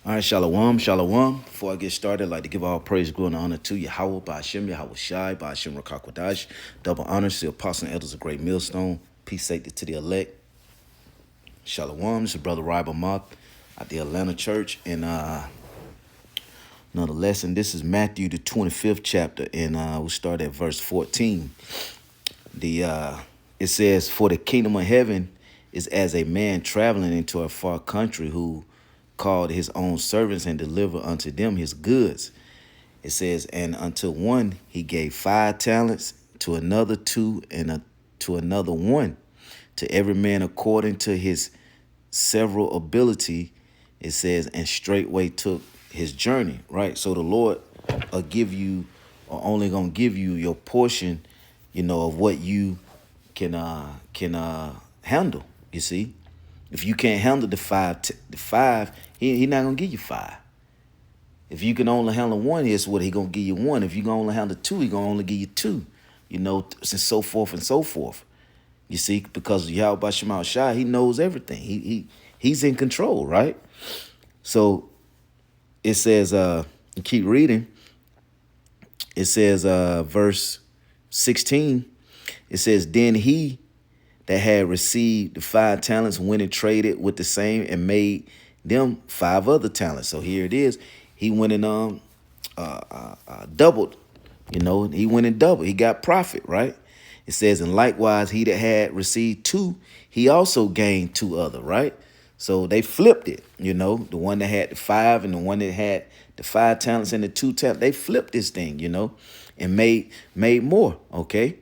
All right, shalom, shalom. Before I get started, I'd like to give all praise, glory, and honor to Yahweh, Ba'ashem, Yahweh Shai, Ba'ashem, Rakakwadash. Double honors to the apostle and elders of Great Millstone. Peace, safety to the elect. Shalom, this is Brother Riber Moth at the Atlanta Church. And another lesson. This is Matthew, the 25th chapter, and we'll start at verse 14. It says, "For the kingdom of heaven is as a man traveling into a far country who called his own servants and delivered unto them his goods." It says, "And unto one he gave 5 talents, to another 2, and to another 1, to every man according to his several ability." It says, "And straightway took his journey." Right. So the Lord will give you, or only gonna give you your portion, of what you can handle. You see. If you can't handle the five, he not gonna give you 5. If you can only handle 1, here's what he gonna give you 1. If you can only handle 2, he gonna only give you 2. And so forth and so forth. You see, because Yahweh Shema Shai, he knows everything. He's in control, right? So it says, keep reading. It says, verse 16. It says, "Then he that had received the 5 talents went and traded with the same and made them 5 other talents." So here it is. He went and doubled. He went and doubled. He got profit, right? It says, "And likewise he that had received 2, he also gained 2 other," right? So they flipped it. The one that had the 5 and the one that had the 5 talents and the 2 talents. They flipped this thing, and made more. Okay,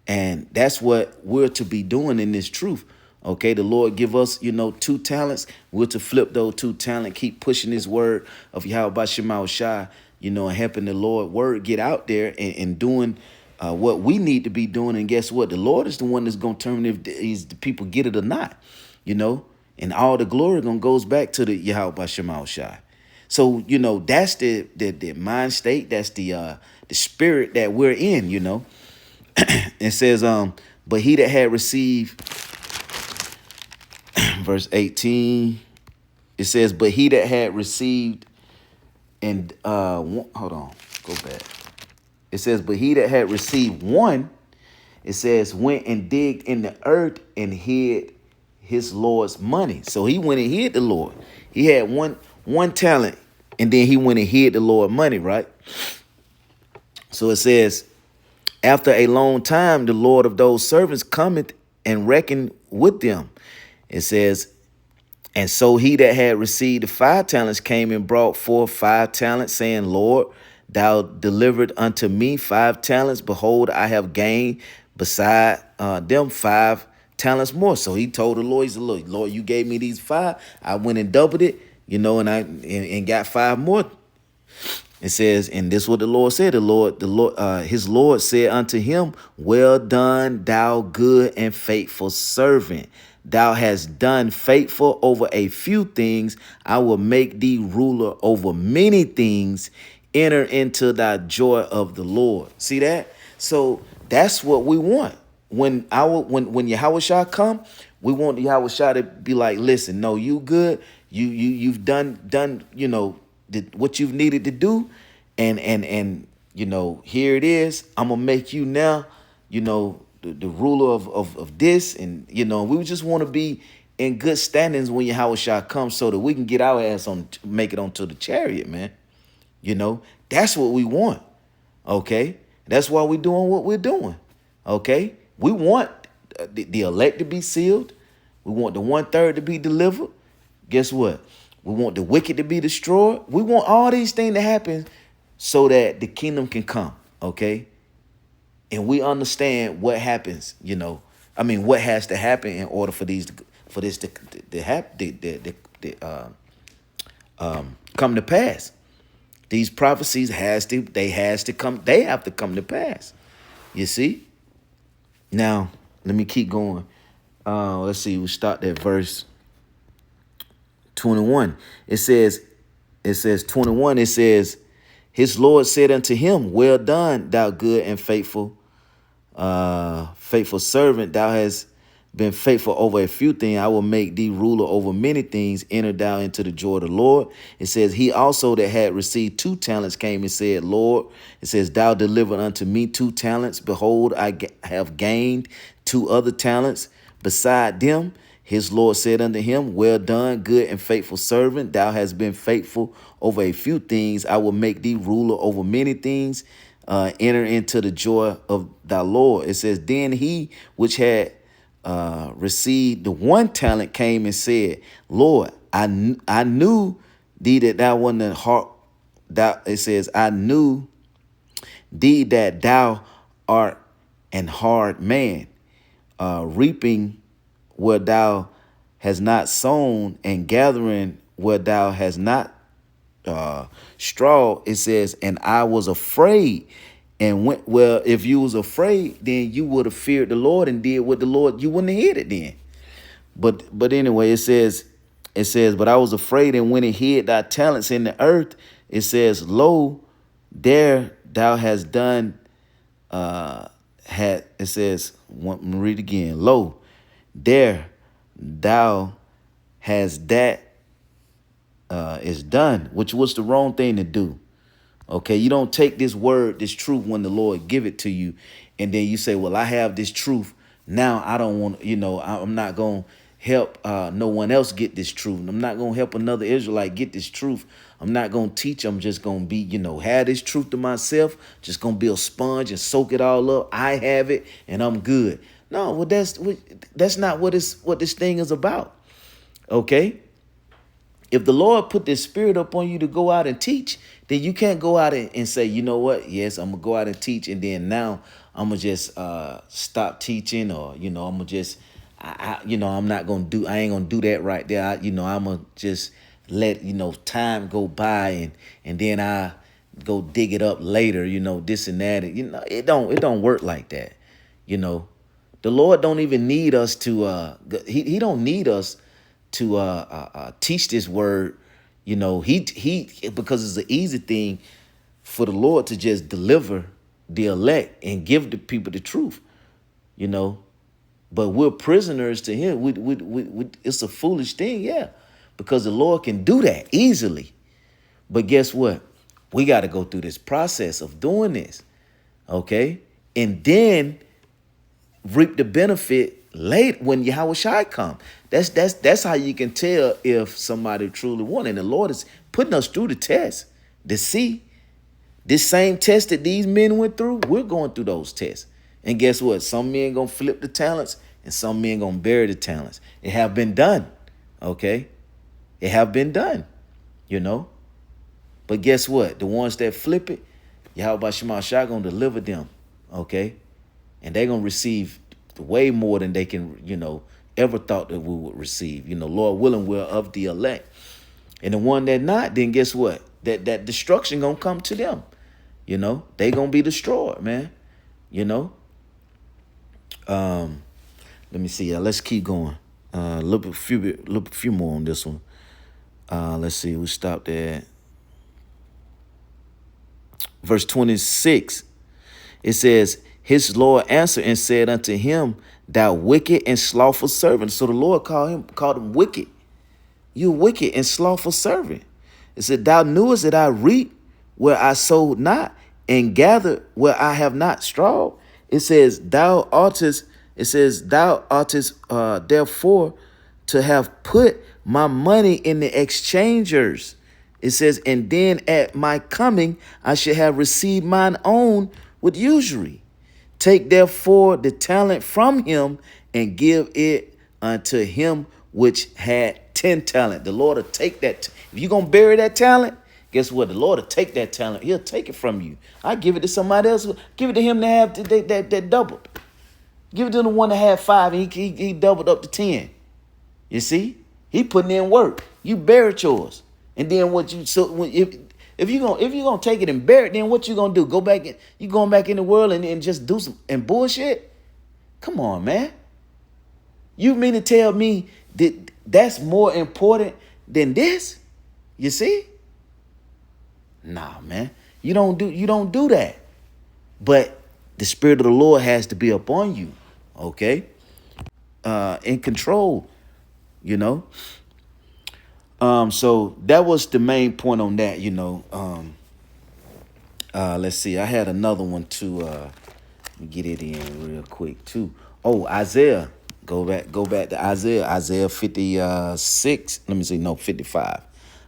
and that's what we're to be doing in this truth. Okay, the Lord give us, 2 talents. We're to flip those 2 talents, keep pushing this word of Yahweh Shema Shai, and helping the Lord word get out there and doing what we need to be doing. And guess what? The Lord is the one that's going to determine if the people get it or not, and all the glory goes back to the Yahweh Shema Shai. So, that's the mind state. That's the spirit that we're in, It says, "But he that had received," verse 18, it says, "But he that had received," and hold on, go back. It says, "But he that had received 1," it says, "went and digged in the earth and hid his Lord's money." So he went and hid the Lord. He had one talent, and then he went and hid the Lord money, right? So it says, "After a long time, the Lord of those servants cometh and reckon with them." It says, "And so he that had received the 5 talents came and brought forth 5 talents, saying, Lord, thou delivered unto me 5 talents. Behold, I have gained beside them 5 talents more." So he told the Lord, he said, "Look, Lord, you gave me these 5. I went and doubled it, and got 5 more." It says, and this is what the Lord said. His Lord said unto him, "Well done, thou good and faithful servant. Thou hast done faithful over a few things. I will make thee ruler over many things. Enter into thy joy of the Lord." See that? So that's what we want. When Yahweh Shah come, we want Yahweh Shah to be like, "Listen, no, you good. You've done what you've needed to do, and here it is. I'm gonna make you now, the ruler of this." And we just want to be in good standings when Yahweh Shah comes, so that we can get our ass on, make it onto the chariot, man. That's what we want. Okay, that's why we're doing what we're doing. Okay, we want the elect to be sealed. We want the 1/3 to be delivered. Guess what? We want the wicked to be destroyed. We want all these things to happen so that the kingdom can come. Okay, and we understand what happens. What has to happen in order for this to happen, come to pass. These prophecies have to come to pass. You see? Now, let me keep going. Let's see. We start at verse 21. It says 21. It says, "His Lord said unto him, Well done, thou good and faithful servant. Thou hast been faithful over a few things, I will make thee ruler over many things. Enter thou into the joy of the Lord. It says, he also that had received 2 talents came and said, Lord, it says, thou delivered unto me 2 talents. Behold, I have gained 2 other talents beside them. His Lord said unto him, well done, good and faithful servant. Thou hast been faithful over a few things. I will make thee ruler over many things. Enter into the joy of thy Lord. It says, then he which had received the 1 talent came and said, Lord, I knew thee that thou wasn't a heart. It says, I knew thee that thou art an hard man, reaping where thou hast not sown, and gathering where thou hast not straw. It says, and I was afraid and went. Well, if you was afraid, then you would have feared the Lord and did what the Lord, you wouldn't have hid it then. But anyway, it says, but I was afraid and went and hid thy talents in the earth. It says, lo, there thou hast done, it says, let me read again. Lo, there thou hast that is done, which was the wrong thing to do. Okay, you don't take this word, this truth, when the Lord give it to you, and then you say, well, I have this truth. Now I don't want, I'm not going to help no one else get this truth. I'm not going to help another Israelite get this truth. I'm not going to teach. I'm just going to be, have this truth to myself, just going to be a sponge and soak it all up. I have it and I'm good. No, well, that's not what this thing is about. Okay. If the Lord put this spirit up on you to go out and teach, then you can't go out and say, you know what? Yes, I'm going to go out and teach. And then now I'm going to just stop teaching, or, I'm going to just, I'm not going to I ain't going to do that right there. I'm going to just let, time go by and then I go dig it up later, this and that. It don't work like that. The Lord don't even need us to, he don't need us to teach this word. He because it's an easy thing for the Lord to just deliver the elect and give the people the truth, but we're prisoners to him. It's a foolish thing, yeah, because the Lord can do that easily. But guess what? We got to go through this process of doing this, okay? And then reap the benefit late when Yahushua come. That's how you can tell if somebody truly won. And the Lord is putting us through the test to see. This same test that these men went through, we're going through those tests. And guess what? Some men gonna flip the talents and some men gonna bury the talents. It have been done, okay? It have been done, But guess what? The ones that flip it, Yahweh Shema Shah gonna deliver them, okay? And they're gonna receive way more than they can, ever thought that we would receive. Lord willing, we're of the elect. And the one that not, then guess what? That destruction gonna come to them. They gonna be destroyed, man. Let me see. Let's keep going. A little few more on this one. Let's see. We stopped at verse 26. It says, his Lord answered and said unto him, thou wicked and slothful servant. So the Lord called him wicked. You wicked and slothful servant. It said, thou knewest that I reap where I sowed not, and gather where I have not strawed. It says, thou oughtest, therefore to have put my money in the exchangers. It says, and then at my coming, I should have received mine own with usury. Take therefore the talent from him and give it unto him which had 10 talent. The Lord will take that. If you're going to bury that talent, guess what? The Lord will take that talent. He'll take it from you. I give it to somebody else. Give it to him to have that doubled. Give it to the one that had 5 and he doubled up to 10. You see? He putting in work. You buried yours. And then if you're gonna take it and bury it, then what you gonna do? You going back in the world and just do some and bullshit? Come on, man. You mean to tell me that that's more important than this? You see? Nah, man. You don't do that. But the Spirit of the Lord has to be upon you. Okay? in control, you know. So that was the main point on that, you know. Let's see. I had another one too. Let me get it in real quick too. Oh, Isaiah. Go back to Isaiah. Isaiah 56. Let me see. No, 55.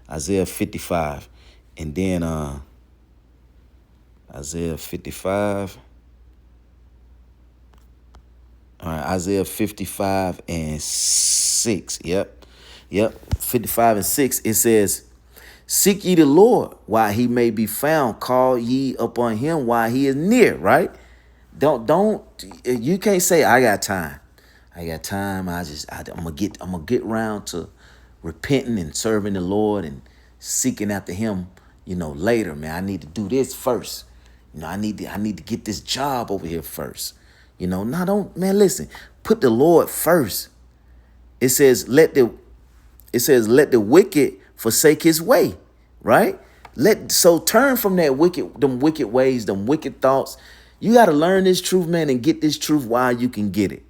Isaiah 55. And then Isaiah 55. All right, Isaiah 55 and 6. Yep. 55 and 6. It says, seek ye the Lord while he may be found. Call ye upon him while he is near, right? Don't you can't say I got time. I got time. I'm gonna get around to repenting and serving the Lord and seeking after him, you know, later, man. I need to do this first. You know, I need to get this job over here first. You know, no, don't, man, listen. Put the Lord first. It says, let the wicked forsake his way, right? So turn from them wicked ways, them wicked thoughts. You got to learn this truth, man, and get this truth while you can get it.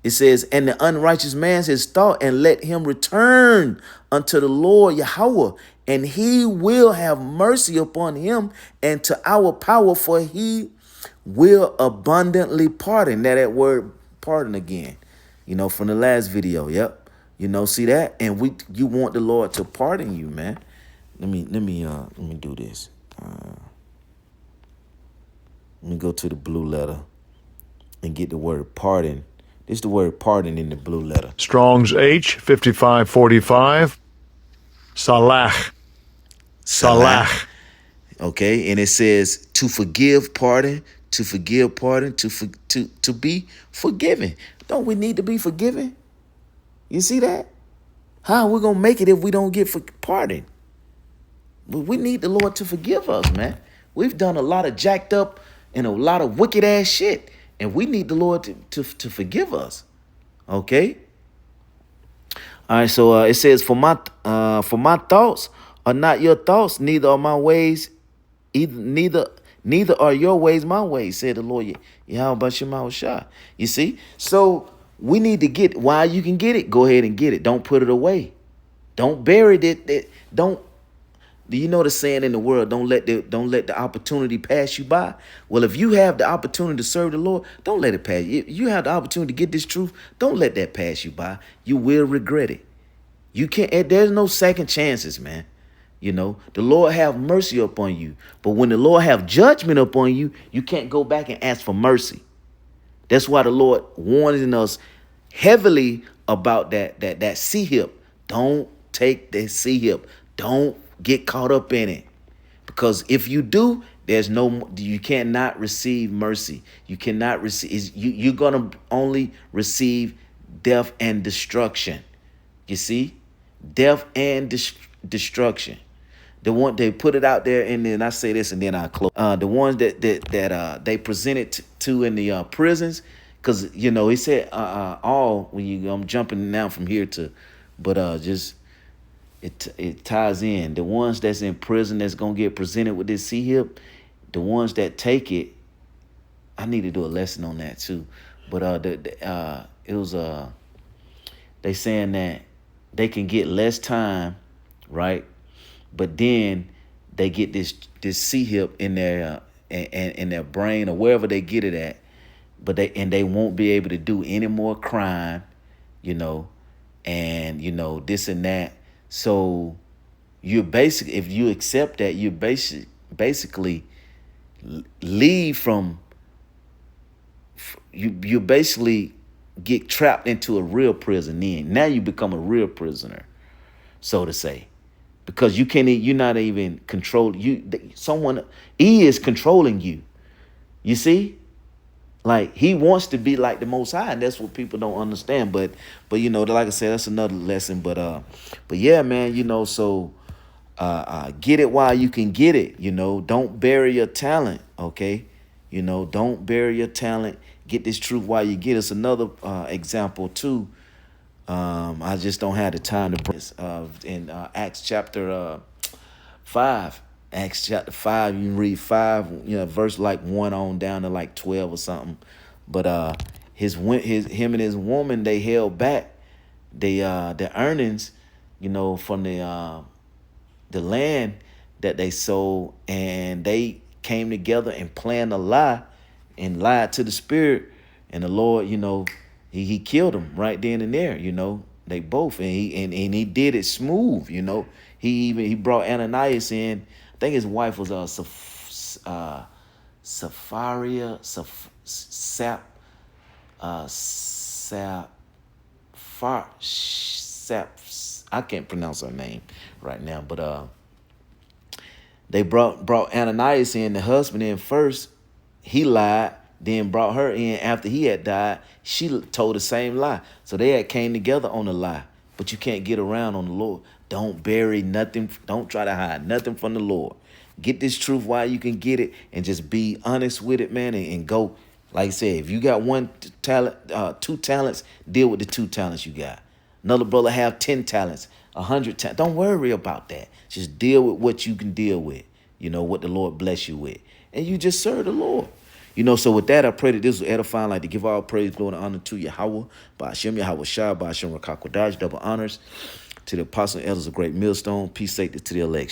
It says, and the unrighteous man his thought, and let him return unto the Lord Yahweh, and he will have mercy upon him and to our power, for he will abundantly pardon. That word pardon again, you know, from the last video. Yep. You know, see that? And you want the Lord to pardon you, man. Let me do this. Let me go to the blue letter and get the word pardon. This is the word pardon in the blue letter. Strong's H 5545. Salach. Okay, and it says to forgive, pardon, to forgive, pardon, to be forgiven. Don't we need to be forgiven? You see that? How are we gonna make it if we don't get pardon? We need the Lord to forgive us, man. We've done a lot of jacked up and a lot of wicked ass shit, and we need the Lord to forgive us. Okay. All right. So it says, for my thoughts are not your thoughts, neither are my ways, neither are your ways my ways, said the Lord. Yahweh Shema Shah. You see? So we need to get, while you can get it, go ahead and get it. Don't put it away. Don't bury it. Don't. Do you know the saying in the world, don't let the opportunity pass you by? Well, if you have the opportunity to serve the Lord, don't let it pass you. If you have the opportunity to get this truth, don't let that pass you by. You will regret it. You can't, there's no second chances, man. You know, the Lord have mercy upon you. But when the Lord have judgment upon you, you can't go back and ask for mercy. That's why the Lord warning us heavily about that C-hip. Don't take the C-hip. Don't get caught up in it, because if you do, you cannot receive mercy. You cannot receive. You're gonna only receive death and destruction. You see, death and destruction. The one they put it out there, and then I say this, and then I close. The ones that they presented to in the prisons, because you know he said all when I'm jumping now from here to, but just. It ties in. The ones that's in prison that's going to get presented with this C-hip, the ones that take it, I need to do a lesson on that too. But it was they saying that they can get less time, right? But then they get this C-hip in their in their brain or wherever they get it at, but they won't be able to do any more crime, you know, and you know this and that. So you basically, if you accept that, you basically leave from, you basically get trapped into a real prison. Then now you become a real prisoner, so to say, because you're not even controlled. Someone is controlling you. You see? Like he wants to be like the Most High, and that's what people don't understand. But you know, like I said, that's another lesson. But yeah, man, you know, so get it while you can get it. You know, don't bury your talent. Okay, you know, don't bury your talent. Get this truth while you get it. It's another example too. I just don't have the time to bring this. In Acts chapter 5. Acts chapter 5, you can read 5, you know, verse like 1 on down to like 12 or something. But him and his woman, they held back the earnings, from the land that they sold, and they came together and planned a lie and lied to the spirit, and the Lord, he killed them right then and there, they both, and he did it smooth, he brought Ananias in. I think his wife was Sapphira, I can't pronounce her name right now, but they brought Ananias in, the husband, in first. He lied, then brought her in after he had died. She told the same lie. So they had came together on the lie. But you can't get around on the Lord. Don't bury nothing. Don't try to hide nothing from the Lord. Get this truth while you can get it, and just be honest with it, man, and go. Like I said, if you got one talent, 2 talents, deal with the 2 talents you got. Another brother have 10 talents, 100 talents. Don't worry about that. Just deal with what you can deal with. What the Lord bless you with. And you just serve the Lord. So with that, I pray that this will edify. I'd like to give all praise, glory, and honor to Yahweh, Ba'ashem Yahweh Shah, Ba'ashem Rakakwadash, double honors to the apostle and elders of Great Millstone. Peace, safety to the election.